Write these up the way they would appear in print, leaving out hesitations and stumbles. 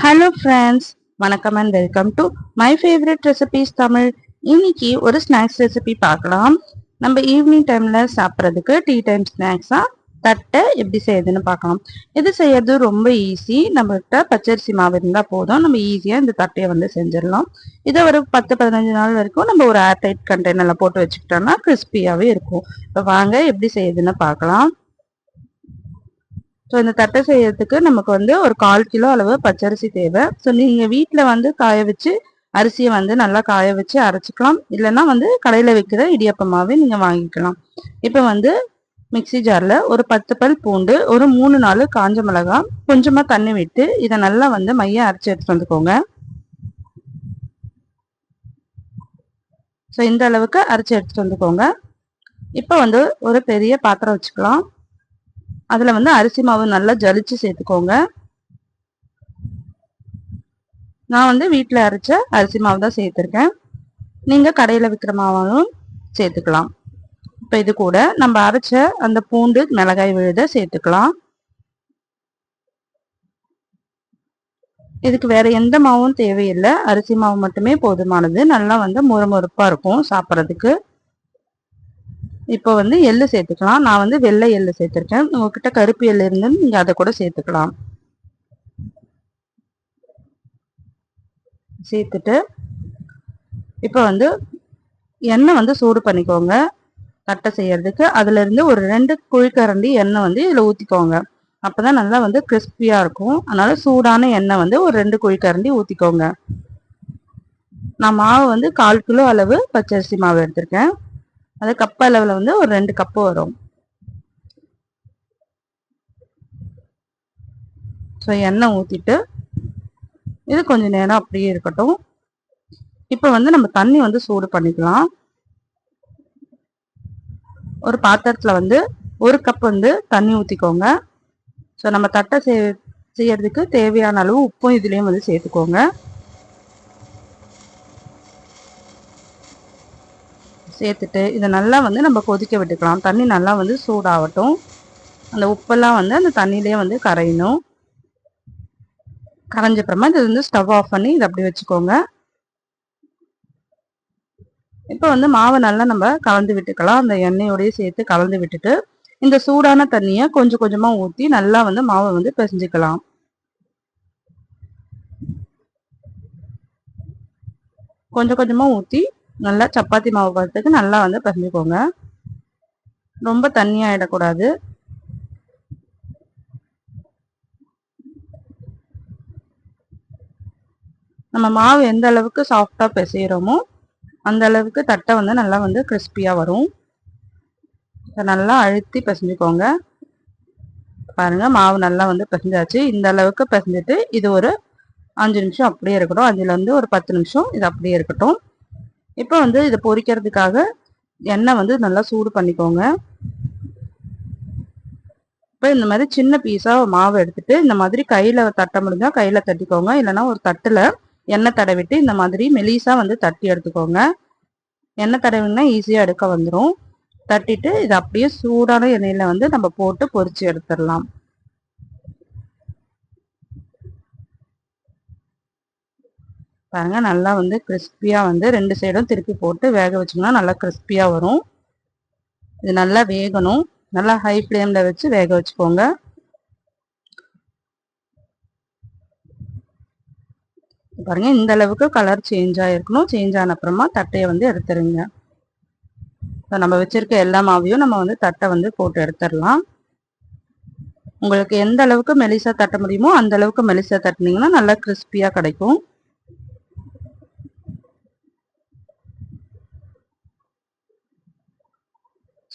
Hello friends, வணக்கம் and welcome to my favourite recipes Tamil. இன்னைக்கு ஒரு ஸ்நாக்ஸ் ரெசிபி பார்க்கலாம். நம்ம ஈவினிங் டைம்ல சாப்பிட்றதுக்கு டீ டைம் ஸ்நாக்ஸா தட்டை எப்படி செய்யுதுன்னு பார்க்கலாம். இது செய்யறது ரொம்ப ஈஸி. நம்மகிட்ட பச்சரிசி மாவு இருந்தால் போதும், நம்ம ஈஸியாக இந்த தட்டையை வந்து செஞ்சிடலாம். இதை ஒரு 10-15 நாள் வரைக்கும் நம்ம ஒரு ஏர் டைட் கண்டெய்னர்ல போட்டு வச்சுக்கிட்டோம்னா கிறிஸ்பியாகவே இருக்கும். இப்போ வாங்க எப்படி செய்யுதுன்னு பார்க்கலாம். ஸோ இந்த தட்டை செய்யறதுக்கு நமக்கு வந்து ஒரு 1/4 கிலோ அளவு பச்சரிசி தேவை. ஸோ நீங்கள் வீட்டில் வந்து காய வச்சு அரிசியை வந்து நல்லா காய வச்சு அரைச்சிக்கலாம். இல்லைன்னா வந்து கடையில் வைக்கிற இடியப்பமாவே நீங்கள் வாங்கிக்கலாம். இப்போ வந்து மிக்சி ஜாரில் ஒரு 10 பல் பூண்டு, ஒரு 3-4 காஞ்ச மிளகாய், கொஞ்சமாக தண்ணி விட்டு இதை நல்லா வந்து மைய அரைச்சி எடுத்துட்டு வந்துக்கோங்க. ஸோ இந்த அளவுக்கு அரைச்சி எடுத்துட்டு வந்துக்கோங்க. இப்போ வந்து ஒரு பெரிய பாத்திரம் வச்சுக்கலாம். அதில் வந்து அரிசி மாவு நல்லா ஜலிச்சு சேர்த்துக்கோங்க. நான் வந்து வீட்டில் அரைச்ச அரிசி மாவு தான் சேர்த்துருக்கேன். நீங்கள் கடையில் விற்கிற மாவும் சேர்த்துக்கலாம். இப்போ இது கூட நம்ம அரைச்ச அந்த பூண்டு மிளகாய் விழுத சேர்த்துக்கலாம். இதுக்கு வேற எந்த மாவும் தேவையில்லை, அரிசி மாவு மட்டுமே போதுமானது. நல்லா வந்து முறுமுறுப்பாக இருக்கும் சாப்பிட்றதுக்கு. இப்போ வந்து எள்ளு சேர்த்துக்கலாம். நான் வந்து வெள்ளை எள்ளு சேர்த்துருக்கேன். உங்ககிட்ட கருப்பு எள்ளு இருந்து நீங்க அதை கூட சேர்த்துக்கலாம். சேர்த்துட்டு இப்போ வந்து எண்ணெய் வந்து சூடு பண்ணிக்கோங்க. தட்டை செய்யறதுக்கு அதுல இருந்து ஒரு 2 குழிக்கரண்டி எண்ணெய் வந்து இதுல ஊத்திக்கோங்க. அப்பதான் நல்லா வந்து கிறிஸ்பியா இருக்கும். அதனால சூடான எண்ணெய் வந்து ஒரு 2 குழிக்கரண்டி ஊத்திக்கோங்க. நான் மாவு வந்து 1/4 கிலோ அளவு பச்சரிசி மாவு எடுத்திருக்கேன். அது கப் அளவில் வந்து ஒரு 2 கப்பு வரும். ஸோ எண்ணெய் ஊற்றிட்டு இது கொஞ்சம் நேரம் அப்படியே இருக்கட்டும். இப்போ வந்து நம்ம தண்ணி வந்து சூடு பண்ணிக்கலாம். ஒரு பாத்திரத்தில் வந்து 1 கப் வந்து தண்ணி ஊற்றிக்கோங்க. ஸோ நம்ம தட்டை செய்யறதுக்கு தேவையான அளவு உப்பும் இதுலேயும் வந்து சேர்த்துக்கோங்க. சேர்த்துட்டு இதை நல்லா வந்து நம்ம கொதிக்க விட்டுக்கலாம். தண்ணி நல்லா வந்து சூடாகட்டும். அந்த உப்பெல்லாம் வந்து அந்த தண்ணியிலே வந்து கரையணும். கரைஞ்சப்புறமா இது வந்து ஸ்டவ் ஆஃப் பண்ணி இதை அப்படி வச்சுக்கோங்க. இப்போ வந்து மாவை நல்லா நம்ம கலந்து விட்டுக்கலாம். அந்த எண்ணெயோடய சேர்த்து கலந்து விட்டுட்டு இந்த சூடான தண்ணியை கொஞ்சம் கொஞ்சமாக ஊற்றி நல்லா வந்து மாவை வந்து பிசைஞ்சுக்கலாம். கொஞ்சம் கொஞ்சமாக ஊற்றி நல்லா சப்பாத்தி மாவு பதத்துக்கு நல்லா வந்து பிசைஞ்சுக்கோங்க. ரொம்ப தண்ணியாகிடக்கூடாது. நம்ம மாவு எந்த அளவுக்கு சாஃப்டாக பிசைகிறோமோ அந்த அளவுக்கு தட்டை வந்து நல்லா வந்து கிறிஸ்பியாக வரும். நல்லா அழுத்தி பிசைஞ்சுக்கோங்க. பாருங்க மாவு நல்லா வந்து பிசைஞ்சாச்சு. இந்த அளவுக்கு பிசைஞ்சிட்டு இது ஒரு 5 நிமிஷம் அப்படியே இருக்கட்டும். 5லேருந்து ஒரு 10 நிமிஷம் இது அப்படியே இருக்கட்டும். இப்போ வந்து இதை பொரிக்கிறதுக்காக எண்ணெய் வந்து நல்லா சூடு பண்ணிக்கோங்க. இப்போ இந்த மாதிரி சின்ன பீஸாக மாவு எடுத்துட்டு இந்த மாதிரி கையில் தட்ட முடிஞ்சால் கையில் தட்டிக்கோங்க. இல்லைன்னா ஒரு தட்டில் எண்ணெய் தடவிட்டு இந்த மாதிரி மெலிசாக வந்து தட்டி எடுத்துக்கோங்க. எண்ணெய் தடவினா ஈஸியாக எடுக்க வந்துடும். தட்டிட்டு இது அப்படியே சூடான எண்ணெயில் வந்து நம்ம போட்டு பொரிச்சு எடுத்துடலாம். பாருங்க நல்லா வந்து கிறிஸ்பியாக வந்து 2 சைடும் திருப்பி போட்டு வேக வச்சோம்னா நல்லா கிறிஸ்பியாக வரும். இது நல்லா வேகணும். நல்லா ஹை ஃப்ளேமில் வச்சு வேக வச்சுக்கோங்க. பாருங்க இந்த அளவுக்கு கலர் சேஞ்ச் ஆகிருக்கணும். சேஞ்ச் ஆன அப்புறமா தட்டையை வந்து எடுத்துருங்க. இப்போ நம்ம வச்சிருக்க எல்லா மாவையும் நம்ம வந்து தட்டை வந்து போட்டு எடுத்துடலாம். உங்களுக்கு எந்த அளவுக்கு மெலிசா தட்ட முடியுமோ அந்த அளவுக்கு மெலிசா தட்டினீங்கன்னா நல்லா கிறிஸ்பியாக கிடைக்கும்.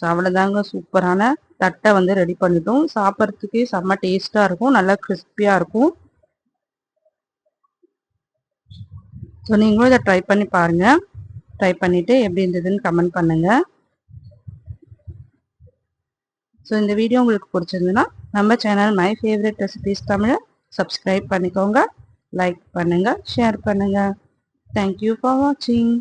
ஸோ அவ்வளோதாங்க, சூப்பரான தட்டை வந்து ரெடி பண்ணிட்டோம். சாப்பிட்றதுக்கே செம்ம டேஸ்ட்டாக இருக்கும். நல்லா கிறிஸ்பியாக இருக்கும். ஸோ நீங்களும் இதை ட்ரை பண்ணி பாருங்கள். ட்ரை பண்ணிவிட்டு எப்படி இருந்ததுன்னு கமெண்ட் பண்ணுங்கள். ஸோ இந்த வீடியோ உங்களுக்கு பிடிச்சிருந்துன்னா நம்ம சேனல் மை ஃபேவரட் ரெசிபிஸ் தமிழை சப்ஸ்கிரைப் பண்ணிக்கோங்க. லைக் பண்ணுங்கள், ஷேர் பண்ணுங்கள். தேங்க்யூ ஃபார் வாட்சிங்.